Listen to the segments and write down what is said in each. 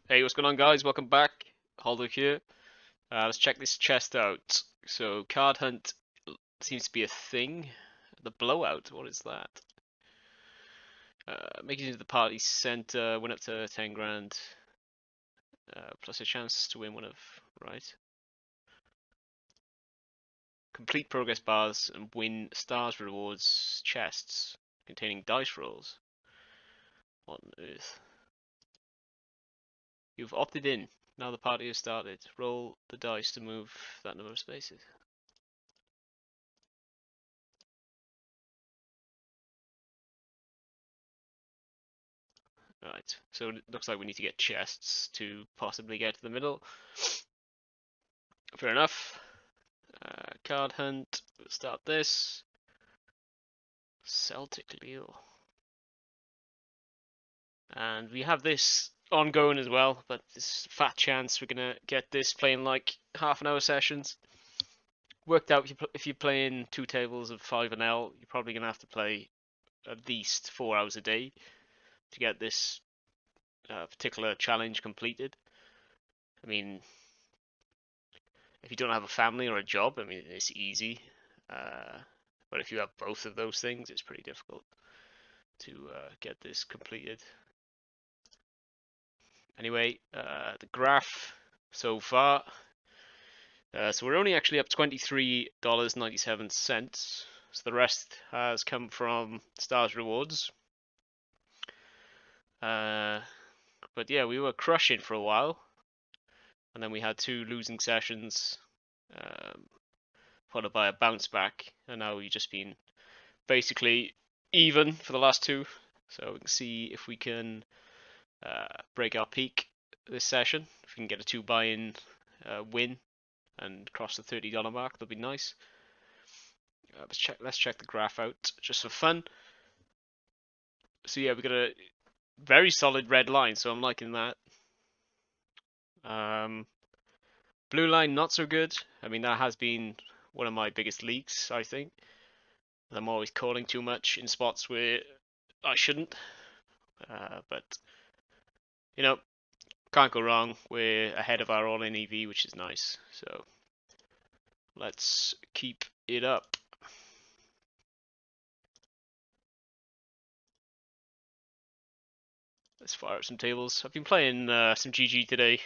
Hey, what's going on, guys? Welcome back. Holdo here. Let's check this chest out. So, card hunt seems to be a thing. The blowout, what is that? Make it into the party center, win up to 10 grand, plus a chance to win one of, right? Complete progress bars and win stars rewards chests containing dice rolls. What on earth? You've opted in. Now the party has started. Roll the dice to move that number of spaces. Right, so it looks like we need to get chests to possibly get to the middle. Fair enough. Card hunt. We'll start this. Celtic Lille. And we have this ongoing as well, but there's a fat chance we're going to get this playing like half an hour sessions. Worked out if you're playing 2 tables of 5 and L, you're probably going to have to play at least 4 hours a day to get this particular challenge completed. I mean, if you don't have a family or a job, I mean, it's easy. But if you have both of those things, it's pretty difficult to get this completed. Anyway, the graph so far. So we're only actually up $23.97. So the rest has come from stars rewards. But yeah, we were crushing for a while, and then we had 2 losing sessions, followed by a bounce back, and now we've just been basically even for the last 2. So we can see if we can break our peak this session. If we can get a 2 buy-in win and cross the $30 mark, that'll be nice. Let's check the graph out just for fun. So yeah, we got a very solid red line, so I'm liking that. Blue line not so good. I mean, that has been one of my biggest leaks, I think. I'm always calling too much in spots where I shouldn't. But you know, can't go wrong. We're ahead of our all-in EV, which is nice. So let's keep it up. Let's fire up some tables. I've been playing some GG today.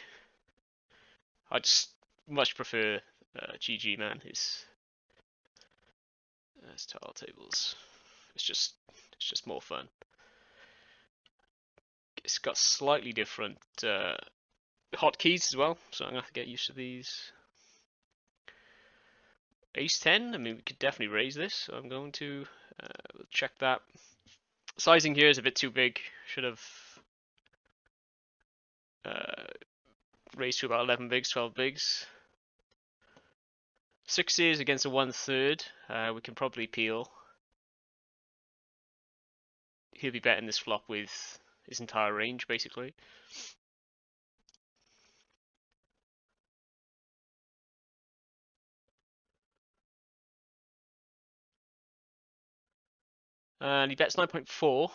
I just much prefer GG, man. His tile tables. It's just more fun. It's got slightly different hotkeys as well, so I'm gonna have to get used to these. Ace 10. I mean, we could definitely raise this, so I'm going to check that. Sizing here is a bit too big. Should have raised to about 11 bigs, 12 bigs. 60s against a 1/3. We can probably peel. He'll be betting this flop with his entire range, basically. And he bets 9.4.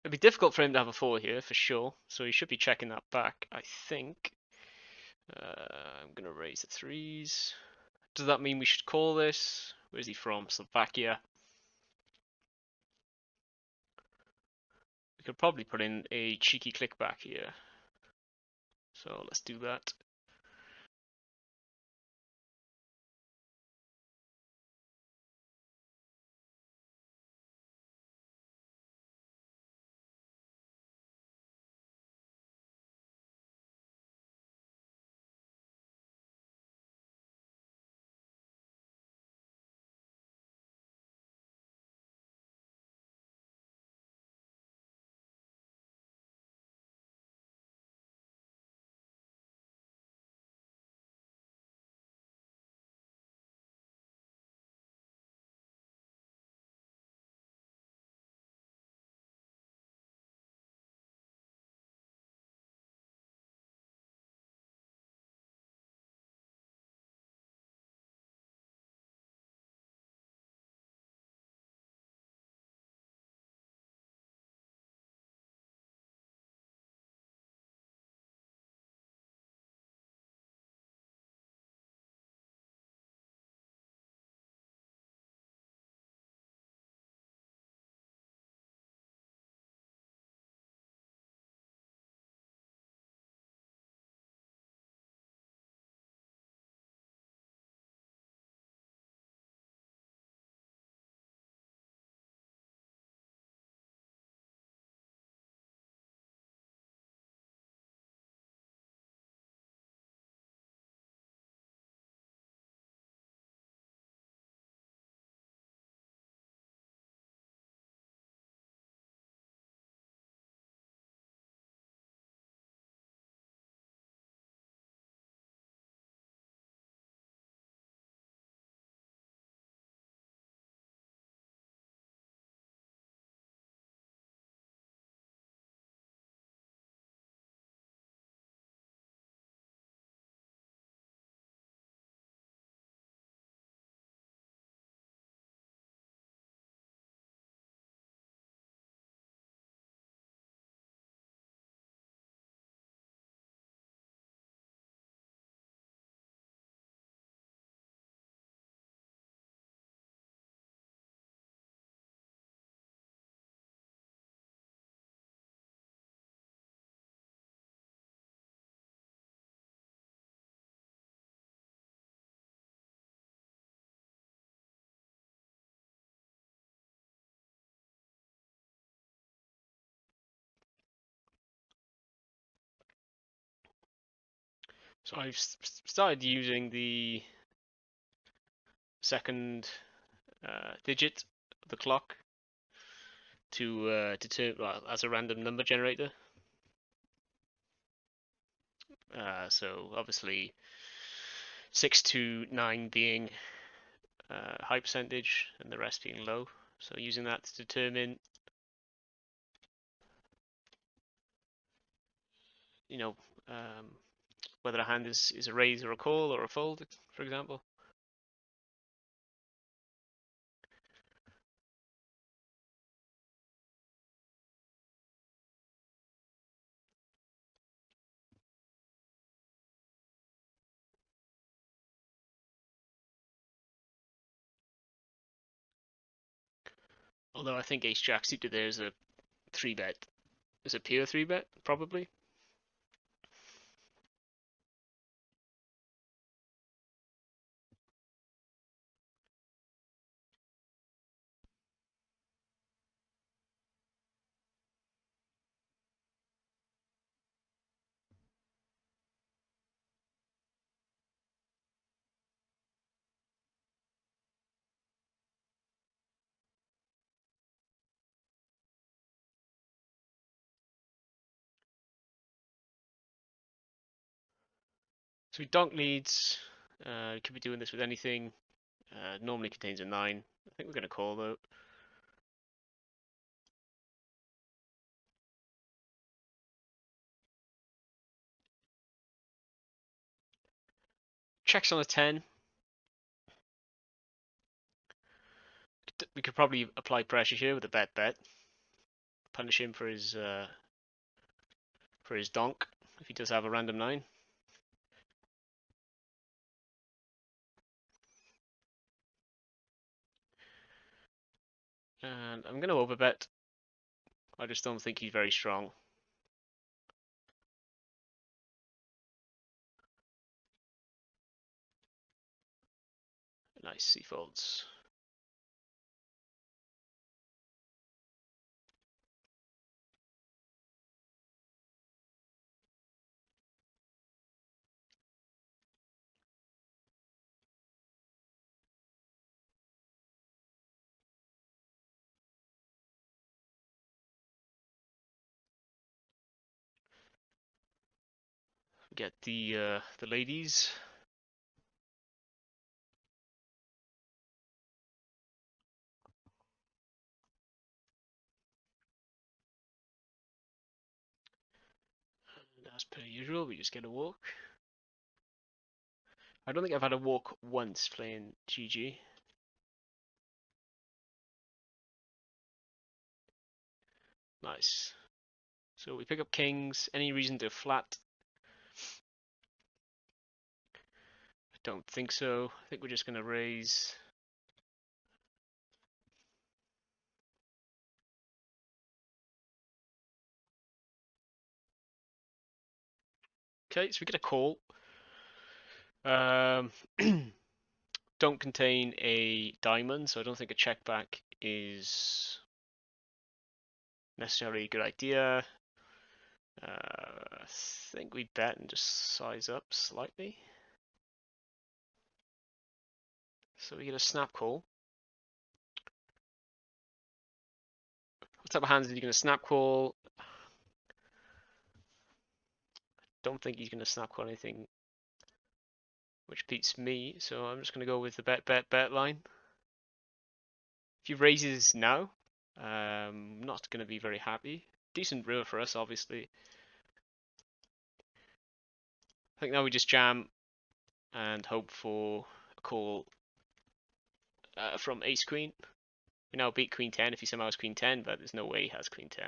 It'd be difficult for him to have a 4 here, for sure. So he should be checking that back, I think. I'm going to raise the 3s. Does that mean we should call this? Where's he from? Slovakia. We could probably put in a cheeky click back here. So let's do that. So I've started using the second digit of the clock to determine, well, as a random number generator. So obviously 6 to 9 being high percentage and the rest being low. So using that to determine, you know, whether a hand is a raise or a call or a fold, for example. Although I think Ace Jack suited there is a 3-bet. Is a pure 3-bet, probably. So we donk leads. Could be doing this with anything. Normally contains a 9. I think we're going to call though. Checks on a 10. We could probably apply pressure here with a bet. Punish him for his donk if he does have a random 9. And I'm going to overbet. I just don't think he's very strong. Nice, he folds. Get the ladies. And as per usual, we just get a walk. I don't think I've had a walk once playing GG. Nice. So we pick up kings. Any reason to flat? I don't think so. I think we're just going to raise. Okay, so we get a call. Don't contain a diamond, so I don't think a check back is necessarily a good idea. I think we bet and just size up slightly. So we get a snap call. What type of hands is he going to snap call? Don't think he's going to snap call anything which beats me, so I'm just going to go with the bet line. If he raises now, not going to be very happy. Decent river for us, obviously. I think now we just jam and hope for a call from ace queen. We now beat queen 10 if he somehow has queen 10, but there's no way he has queen 10.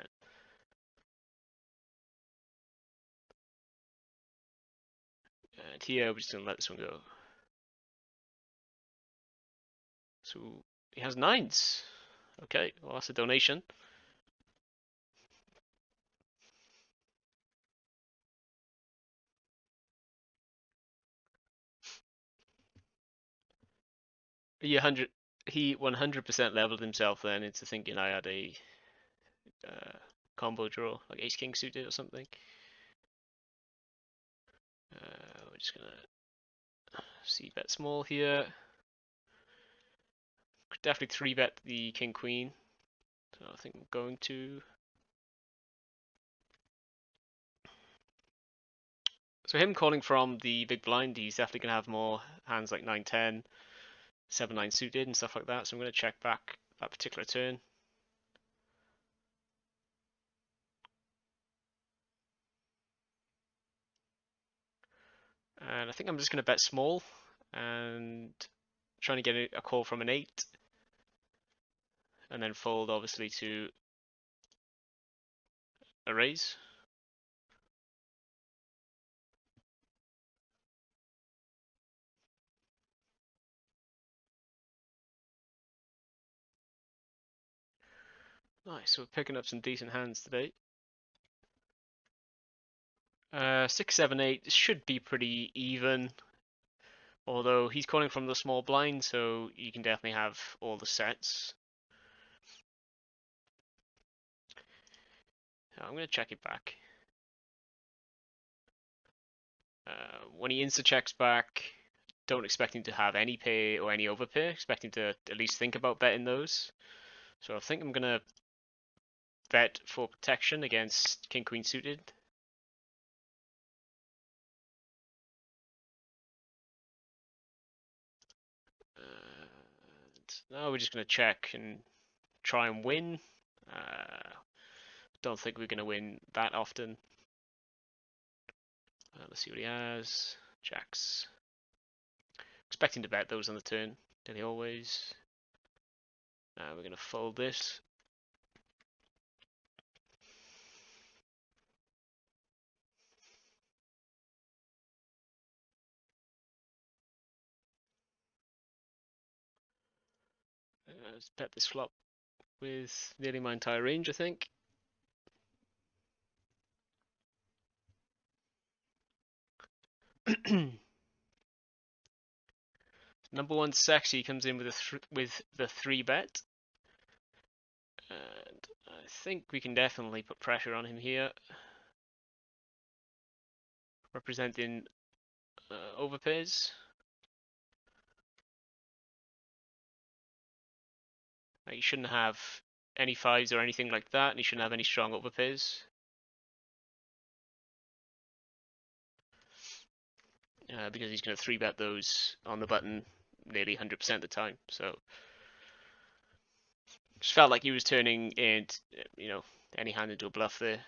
And here we're just going to let this one go. So he has 9s. Okay, well that's a donation. He 100% leveled himself then into thinking I had a combo draw, like ace king suited or something. we're just gonna see bet small here. Could definitely 3-bet the king queen. So I think I'm going to. So him calling from the big blind, he's definitely gonna have more hands like 9-10, 7-9 suited and stuff like that. So I'm gonna check back that particular turn. And I think I'm just gonna bet small and trying to get a call from an 8. And then fold obviously to a raise. Nice, so we're picking up some decent hands today. 6, 7, 8 should be pretty even. Although he's calling from the small blind, so you can definitely have all the sets. I'm going to check it back. When he insta-checks back, don't expect him to have any pay or any overpay. Expect him to at least think about betting those. So I think I'm going to bet for protection against king queen suited. Now we're just going to check and try and win. Don't think we're going to win that often. Let's see what he has. Jacks. Expecting to bet those on the turn, nearly always. We're going to fold this. Let's bet this flop with nearly my entire range, I think. Number one sexy comes in with the 3-bet, and I think we can definitely put pressure on him here, representing overpays. He shouldn't have any 5s or anything like that, and he shouldn't have any strong overpays. Because he's going to 3-bet those on the button nearly 100% of the time. So just felt like he was turning and any hand into a bluff there.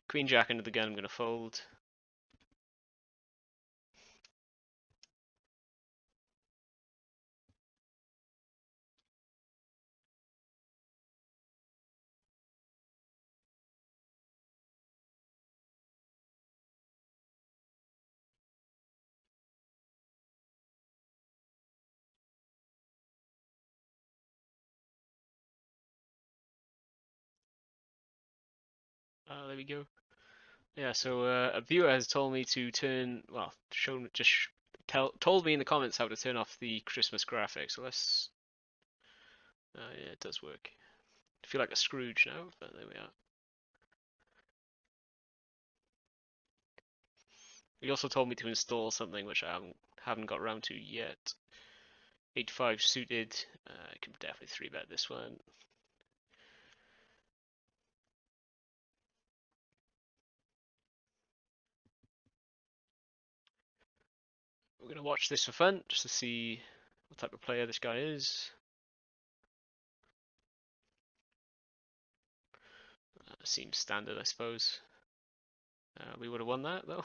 Queen jack into the gun. I'm going to fold. There we go. Yeah, so a viewer has told me to turn, well, told me in the comments how to turn off the Christmas graphics. So let's, yeah, it does work. I feel like a Scrooge now, but there we are. He also told me to install something which I haven't got around to yet. 8-5 suited. I can definitely 3-bet this one. We're going to watch this for fun, just to see what type of player this guy is. Seems standard, I suppose. We would have won that, though.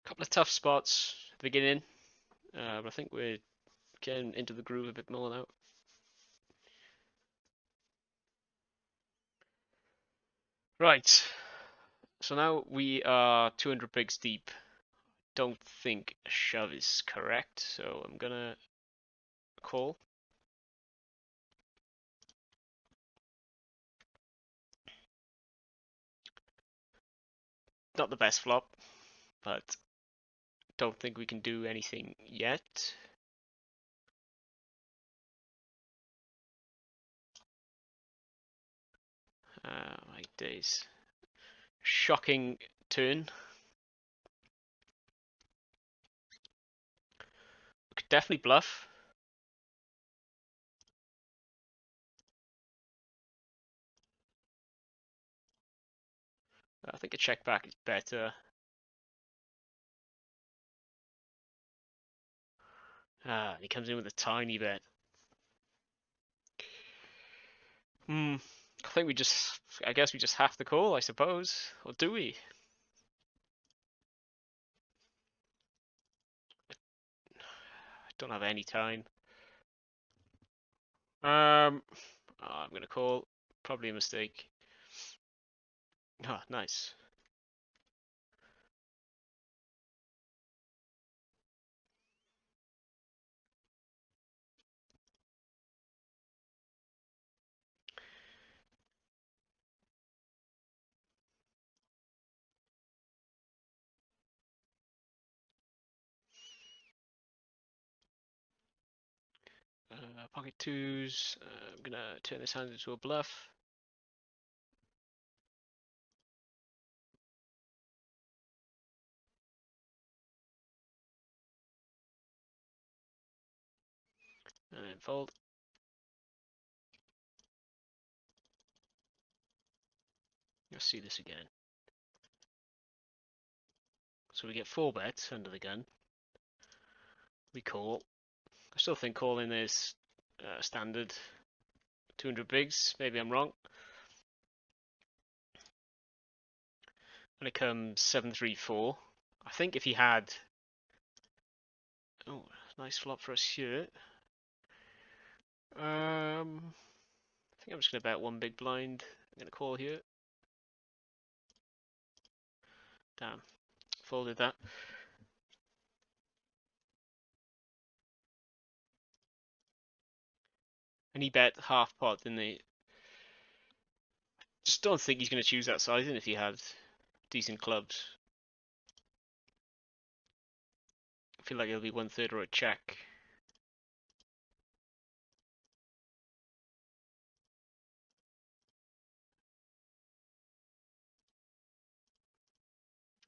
Couple of tough spots at the beginning, but I think we're getting into the groove a bit more now. Right, so now we are 200 bigs deep. Don't think a shove is correct, so I'm gonna call. Not the best flop, but don't think we can do anything yet. My days. Shocking turn. We could definitely bluff. I think a check back is better. He comes in with a tiny bet. I think I guess we just have to call, I suppose. Or do we? I don't have any time. I'm gonna call. Probably a mistake. Ah, nice. Pocket twos. I'm gonna turn this hand into a bluff. And then fold. Let's see this again. So we get 4 bets under the gun. We call. I still think calling is standard 200 bigs. Maybe I'm wrong. And it comes 7-3-4. I think if he had... Oh, nice flop for us here. I think I'm just going to bet 1 big blind. I'm going to call here. Damn. Folded that. And he bet half pot, didn't he? Just don't think he's going to choose that sizing if he had decent clubs. I feel like it'll be 1/3 or a check.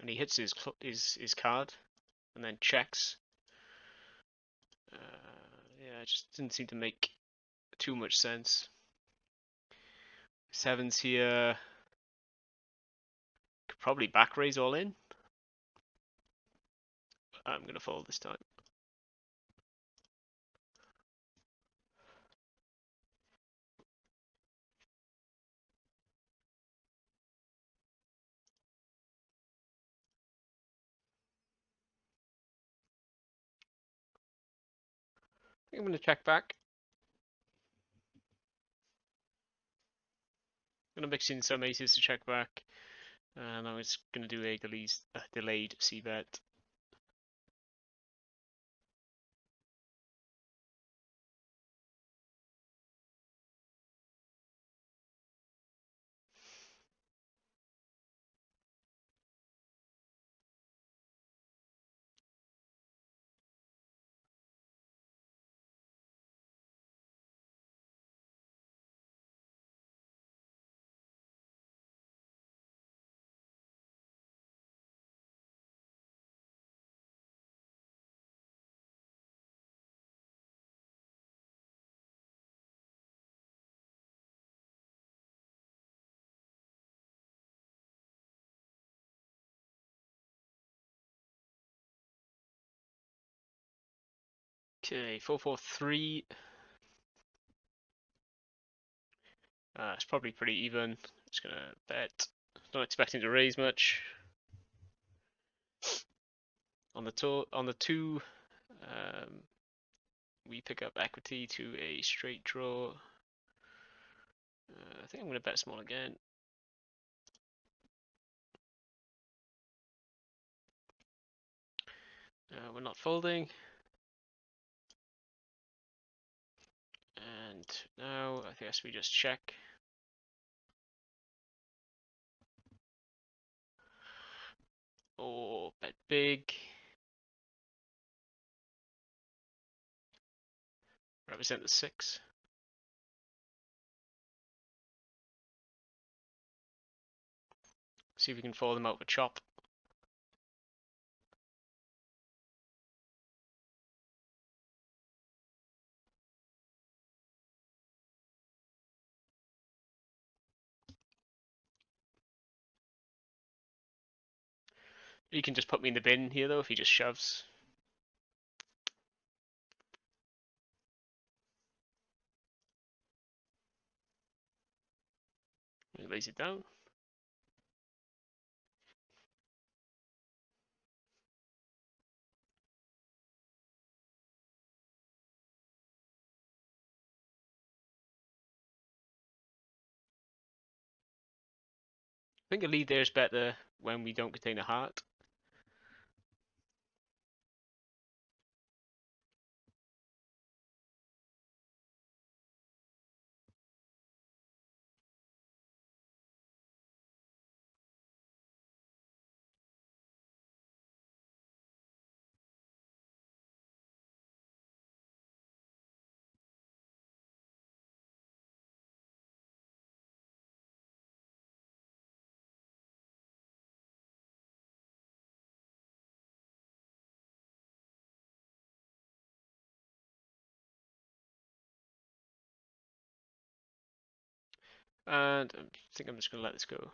And he hits his card and then checks. Yeah, it just didn't seem to make too much sense. Sevens here. Could probably back raise all in. I'm going to fold this time. I think I'm going to check back. I'm going to mix in some aces to check back. And I'm just going to do a delayed c-bet. Okay, 4-4-3. It's probably pretty even. Just going to bet. Not expecting to raise much. On the 2, we pick up equity to a straight draw. I think I'm going to bet small again. We're not folding. And now I guess we just check. or bet big. Represent the 6. See if we can follow them out with a chop. He can just put me in the bin here though if he just shoves. He lays it down. I think a lead there is better when we don't contain a heart. And I think I'm just going to let this go.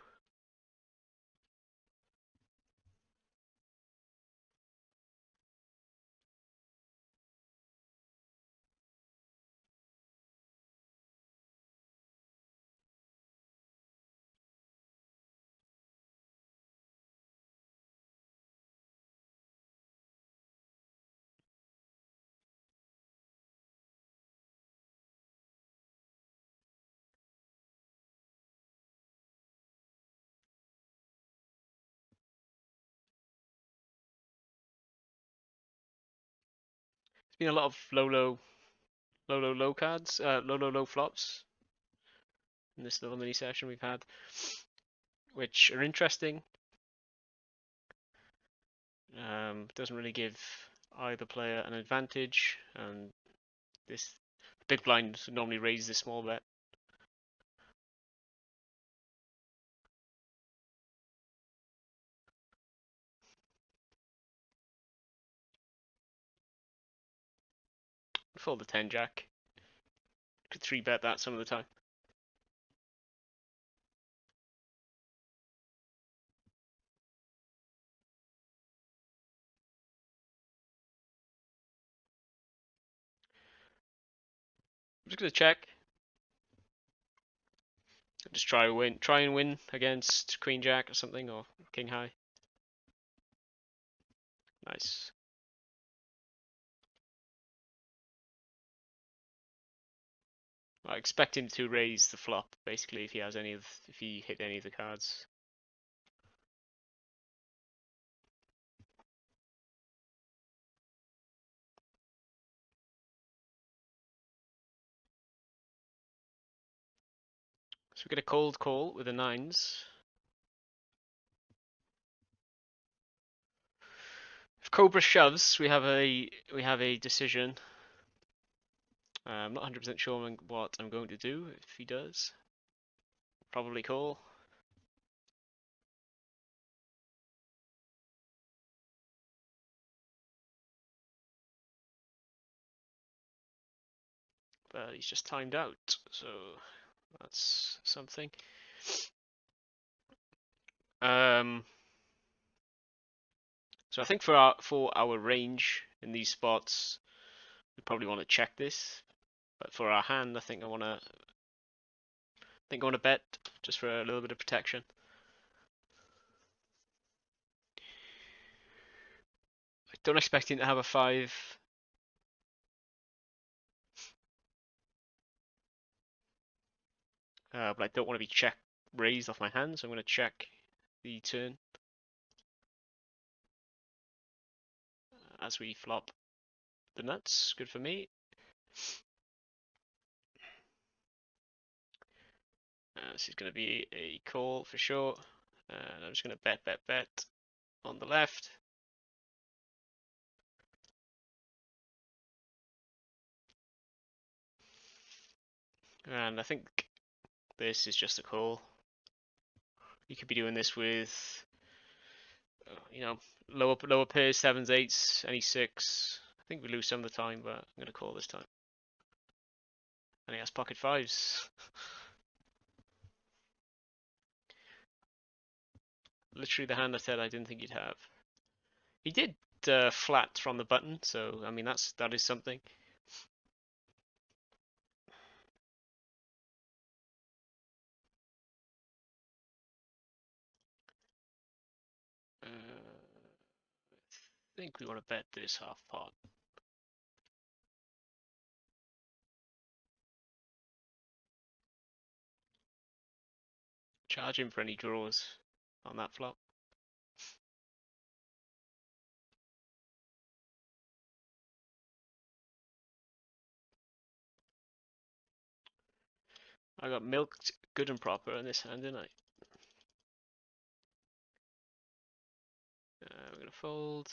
There's been a lot of low cards, low flops in this little mini session we've had, which are interesting. Doesn't really give either player an advantage, and this big blind normally raises a small bet. Fold the 10 jack. Could 3-bet that some of the time. I'm just gonna check. Just try and win against Queen Jack or something, or King High. Nice. I expect him to raise the flop basically if he hit any of the cards. So we get a cold call with the 9s. If Cobra shoves, we have a decision. I'm not 100% sure what I'm going to do if he does. Probably call. But he's just timed out, so that's something. So I think for our range in these spots, we probably want to check this. But for our hand, I think I want to bet just for a little bit of protection. I don't expect him to have a 5. But I don't want to be check raised off my hand, so I'm going to check the turn as we flop the nuts. Good for me. This is going to be a call for sure. And I'm just going to bet. on the left. And I think this is just a call. You could be doing this with, you know, lower pairs, sevens, eights, any six. I think we lose some of the time, but I'm going to call this time. And he has pocket fives. Literally the hand I said I didn't think he'd have. He did flat from the button, so I mean that is something. I think we want to bet this half pot. Charge him for any draws on that flop. I got milked good and proper in this hand, didn't I? We're going to fold.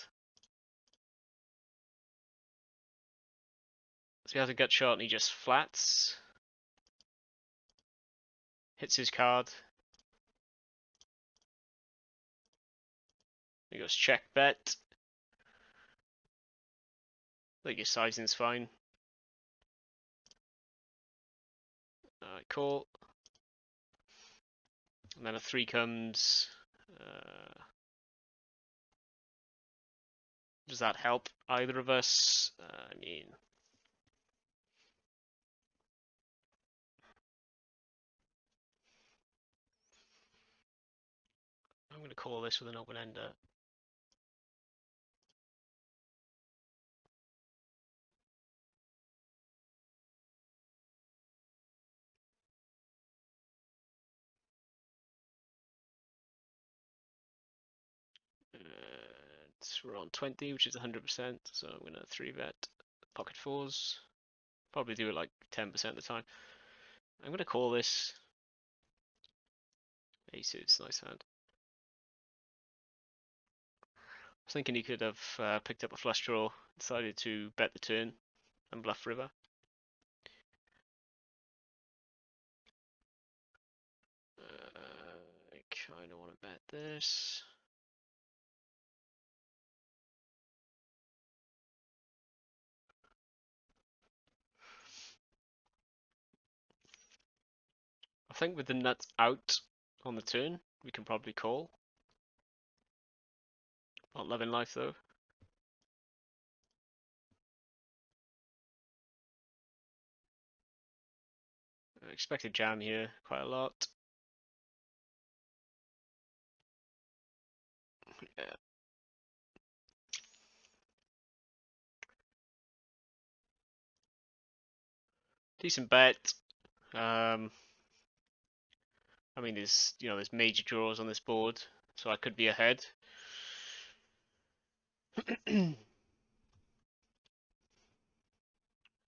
So he has a gut shot and he just flats. Hits his card. He goes check bet. I think his sizing's fine. Call. And then a 3 comes. Does that help either of us? I mean, I'm going to call this with an open ender. We're on 20, which is 100%, so I'm going to 3-bet pocket fours. Probably do it like 10% of the time. I'm going to call this. Aces, nice hand. I was thinking he could have picked up a flush draw, decided to bet the turn and bluff river. I kind of want to bet this. I think with the nuts out on the turn, we can probably call. Not loving life though. I expected jam here quite a lot. Yeah. Decent bet. I mean, there's major draws on this board, so I could be ahead. But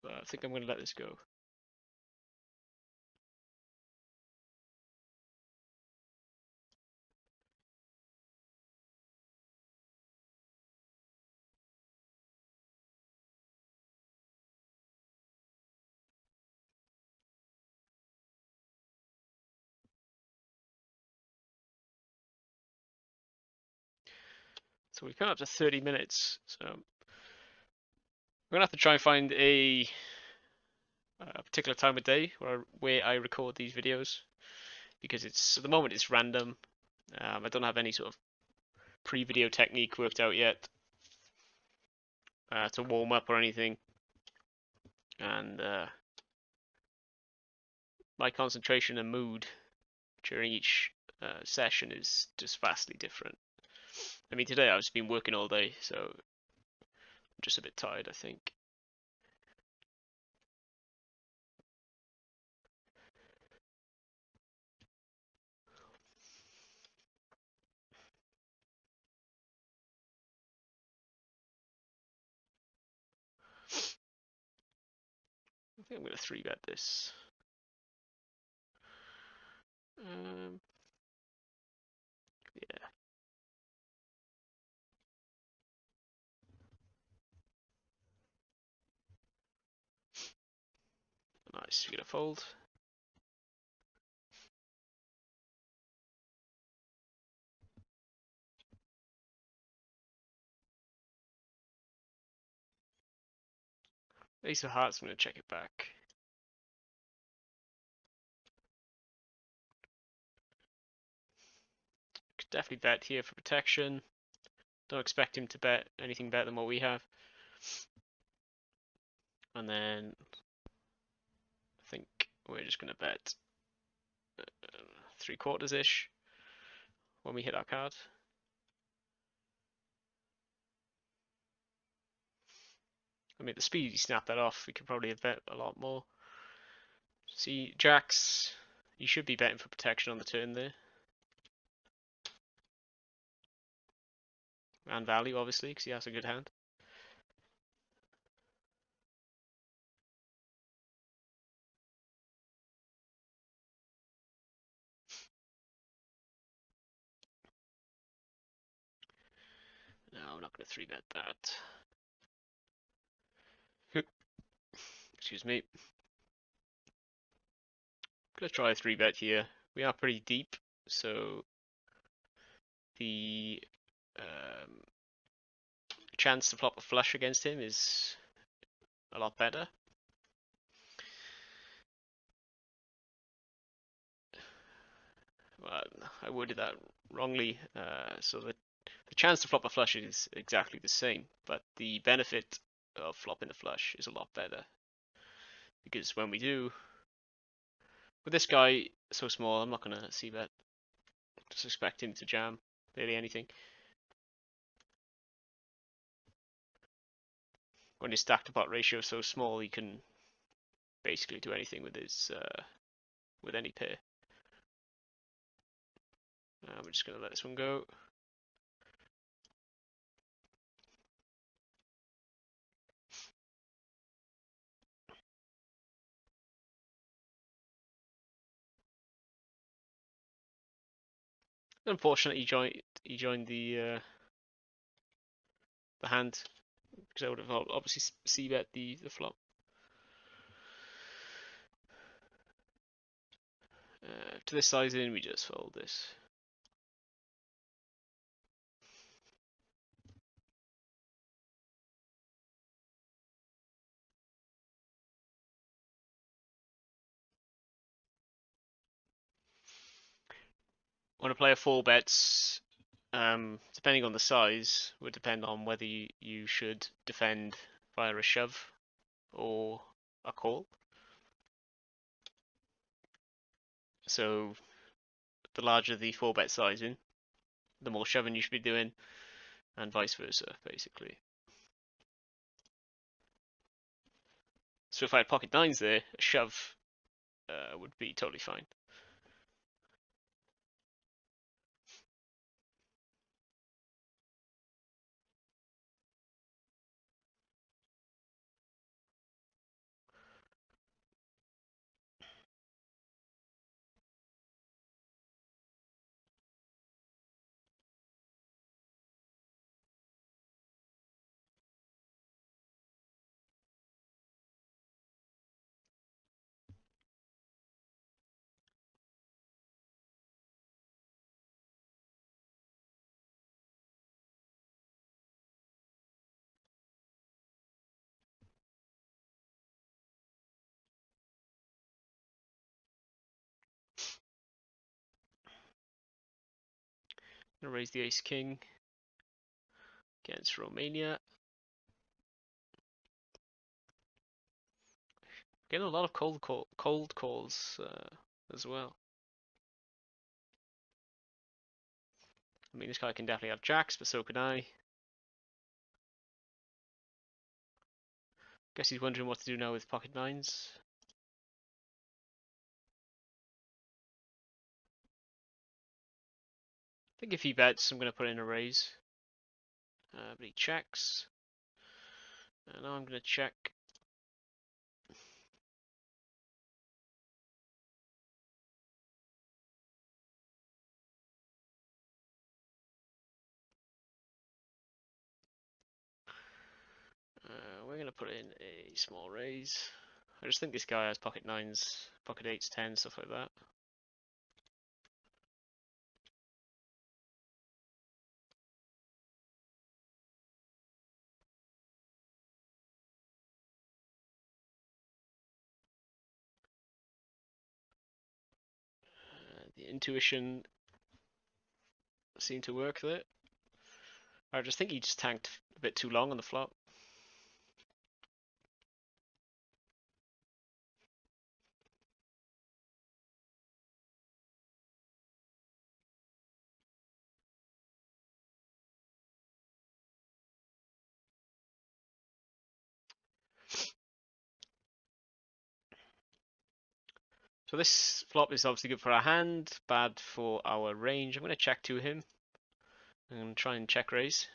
I think I'm going to let this go. So we've come up to 30 minutes. So I'm gonna have to try and find a particular time of day where I record these videos, because at the moment it's random. I don't have any sort of pre-video technique worked out yet to warm up or anything, and my concentration and mood during each session is just vastly different. I mean, today I've just been working all day, so I'm just a bit tired, I think. I think I'm going to 3-bet this. Yeah. Nice, we're gonna fold. Ace of hearts, I'm gonna check it back. Could definitely bet here for protection. Don't expect him to bet anything better than what we have. And then I think we're just gonna bet 3/4-ish when we hit our card. I mean, the speed you snap that off, we could probably have bet a lot more. See, jacks, you should be betting for protection on the turn there. And value, obviously, because he has a good hand. No, I'm not going to 3-bet that. Excuse me. I'm going to try a 3-bet here. We are pretty deep, so the chance to flop a flush against him is a lot better. Well, I worded that wrongly. So the chance to flop a flush is exactly the same, but the benefit of flopping the flush is a lot better. Because when we do, with this guy so small, I'm not going to c-bet. Just expect him to jam barely anything. When his stack to pot ratio is so small, he can basically do anything with his with any pair. We're just going to let this one go. Unfortunately, he joined the hand, because I would have obviously c-bet the flop. To this size in, we just fold this. When a player 4-bets, depending on the size, would depend on whether you should defend via a shove or a call. So the larger the 4-bet sizing, the more shoving you should be doing, and vice versa, basically. So if I had pocket nines there, a shove would be totally fine. I'm gonna raise the ace king against Romania. Getting a lot of cold calls as well. I mean, this guy can definitely have jacks, but so can I. Guess he's wondering what to do now with pocket nines. I think if he bets, I'm going to put in a raise. But he checks. And now I'm going to check. We're going to put in a small raise. I just think this guy has pocket nines, pocket eights, tens, stuff like that. The intuition seemed to work there. I just think he just tanked a bit too long on the flop. So this flop is obviously good for our hand, bad for our range. I'm going to check to him and try and check raise.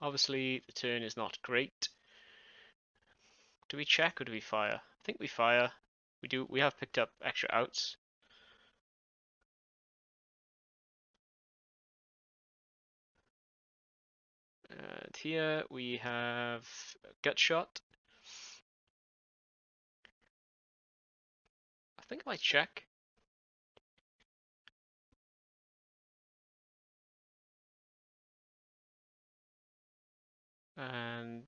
Obviously the turn is not great. Do we check or do we fire? I think we fire. We do. We have picked up extra outs. And here we have a gut shot. I think I might check. And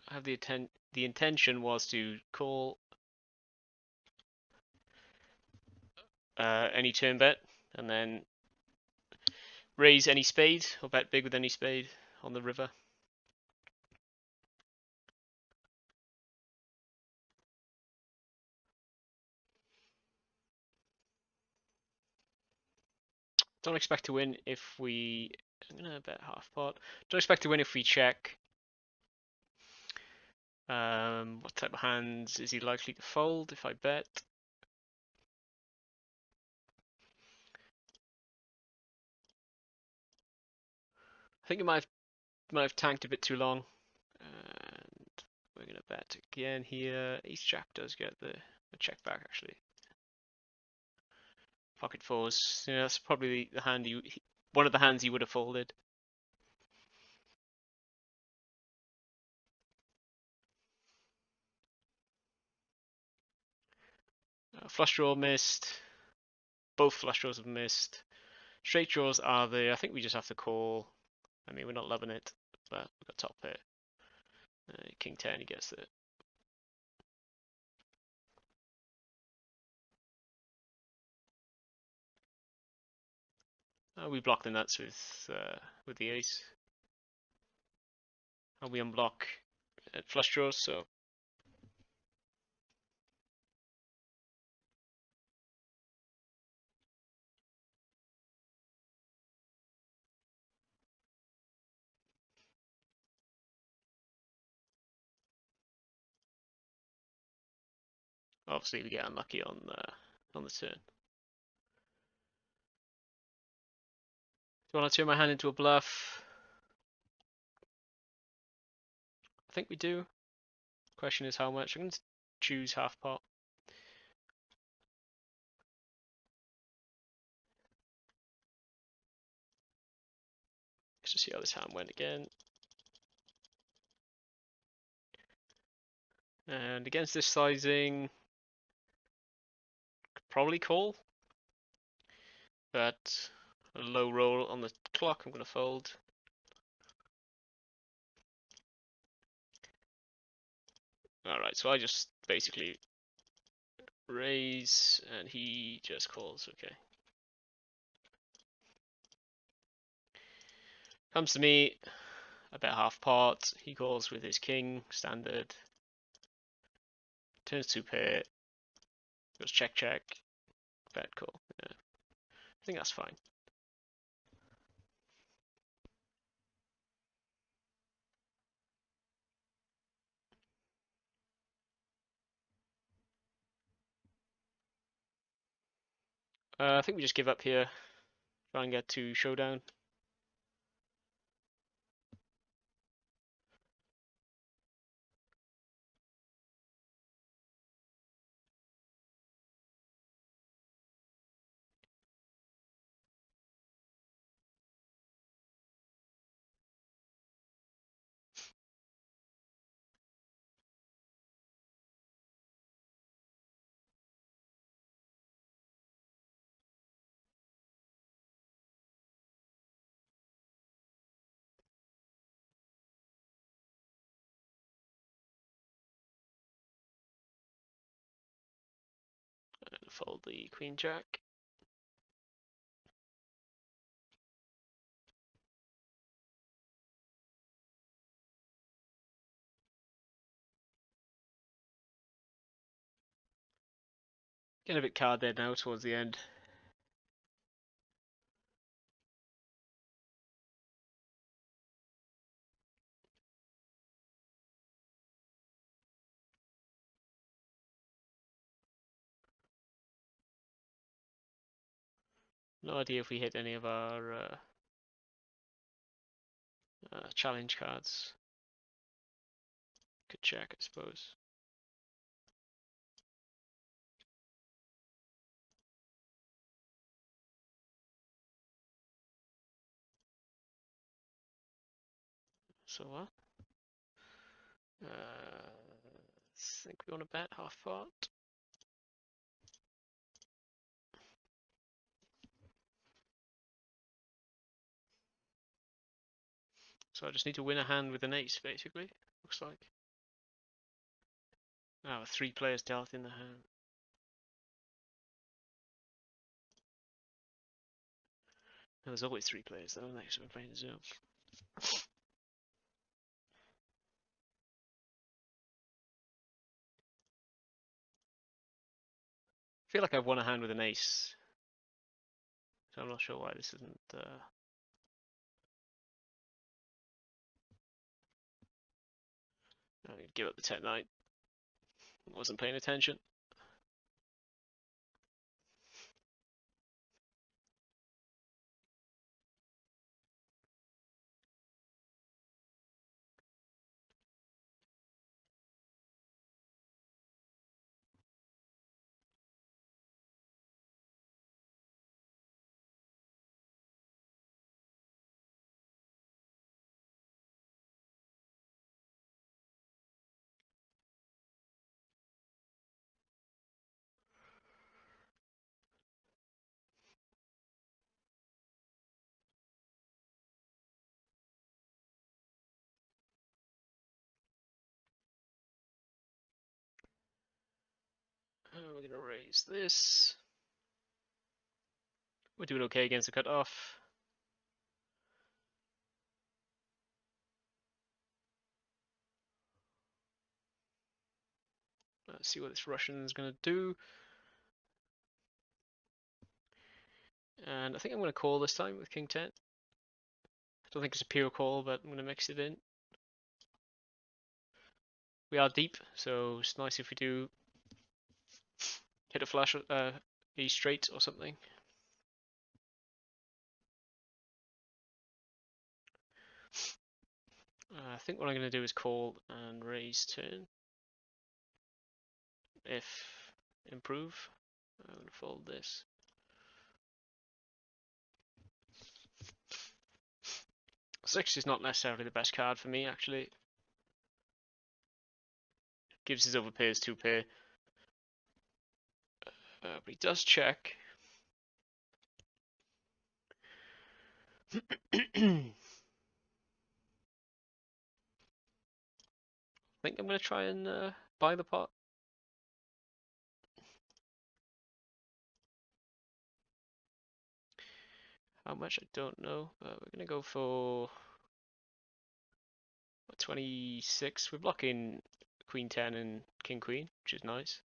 I have the intention was to call any turn bet and then raise any spade or bet big with any spade on the river. Don't expect to win if we. I'm gonna bet half pot. Don't expect to win if we check. What type of hands is he likely to fold if I bet? I think it might have tanked a bit too long. And we're gonna bet again here. Ace Jack does get the check back actually. Pocket fours. Yeah, that's probably the hand one of the hands he would have folded. Flush draw missed. Both flush draws have missed. Straight draws are there. I think we just have to call. I mean, we're not loving it, but we've got top pair. King 10, he gets it. We block the nuts with the ace. And we unblock at flush draws, so obviously we get unlucky on the turn. Do I want to turn my hand into a bluff? I think we do. Question is how much. I'm going to choose half pot. Let's just see how this hand went again. And against this sizing, could probably call. But a low roll on the clock, I'm going to fold. Alright, so I just basically raise and he just calls. Okay. Comes to me, I bet half pot. He calls with his king, standard. Turns two pair. Goes check check. Bet call. Yeah. I think that's fine. I think we just give up here. Try and get to showdown. fold the queen jack. Getting a bit card dead now towards the end. No idea if we hit any of our challenge cards. Could check, I suppose. So what? I think we want to bet half pot. So I just need to win a hand with an ace, basically. Looks like. Oh, 3 players dealt in the hand. No, there's always 3 players though, next we're playing Zoom. I feel like I've won a hand with an ace. So I'm not sure why this isn't... I give up the 10-9. Wasn't paying attention. We're gonna raise this. We're doing okay against the cutoff. Let's see what this Russian is gonna do. And I think I'm gonna call this time with King 10. I don't think it's a pure call, but I'm gonna mix it in. We are deep, so it's nice if we do hit a flush, a straight or something. I think what I'm going to do is call and raise turn. If improve, I'm going to fold this. Six is not necessarily the best card for me, actually. Gives his overpairs 2 pair. But he does check. I think I'm going to try and buy the pot. How much, I don't know. But we're going to go for 26. We're blocking Queen 10 and King Queen, which is nice.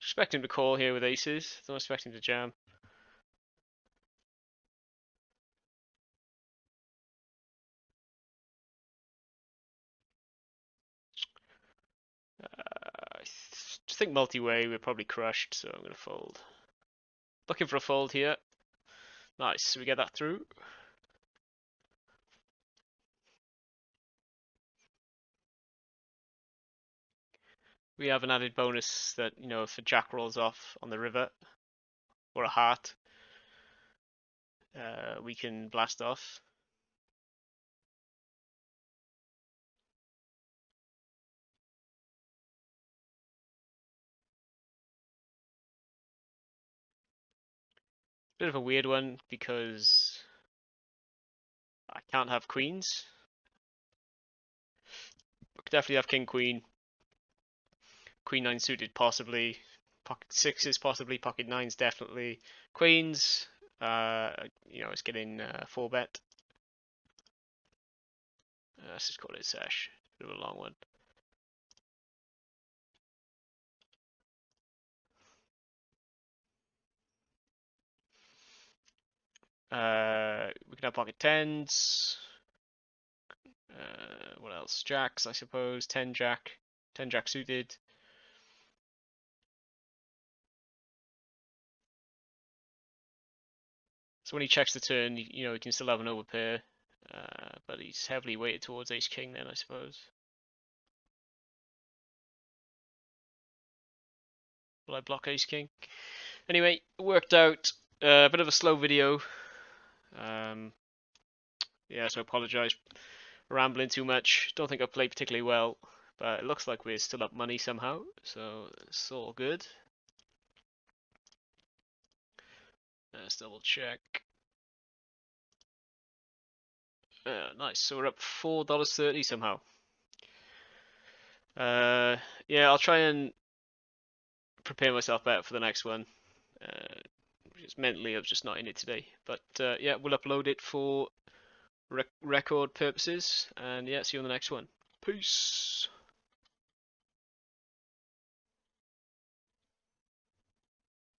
Expect him to call here with aces. Don't expect him to jam. I think multi-way we're probably crushed, so I'm going to fold. Looking for a fold here. Nice, we get that through. We have an added bonus that, you know, if a jack rolls off on the river, or a heart, we can blast off. Bit of a weird one because I can't have queens. Definitely have king queen, queen nine suited possibly, pocket sixes possibly, pocket nines definitely, queens. It's getting 4-bet. Let's just call it sesh. Bit of a long one. We can have pocket tens. What else? Jacks, I suppose. 10 jack suited. So when he checks the turn, he can still have an overpair, but he's heavily weighted towards ace king then, I suppose. Will I block ace king? Anyway, it worked out. A bit of a slow video. Yeah, so I apologise for rambling too much. Don't think I played particularly well, but it looks like we're still up money somehow, so it's all good. Let's double check. Nice, so we're up $4.30 somehow. Yeah, I'll try and prepare myself better for the next one. Just mentally, I was just not in it today. But yeah, we'll upload it for record purposes, and yeah, see you on the next one. Peace.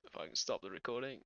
If I can stop the recording.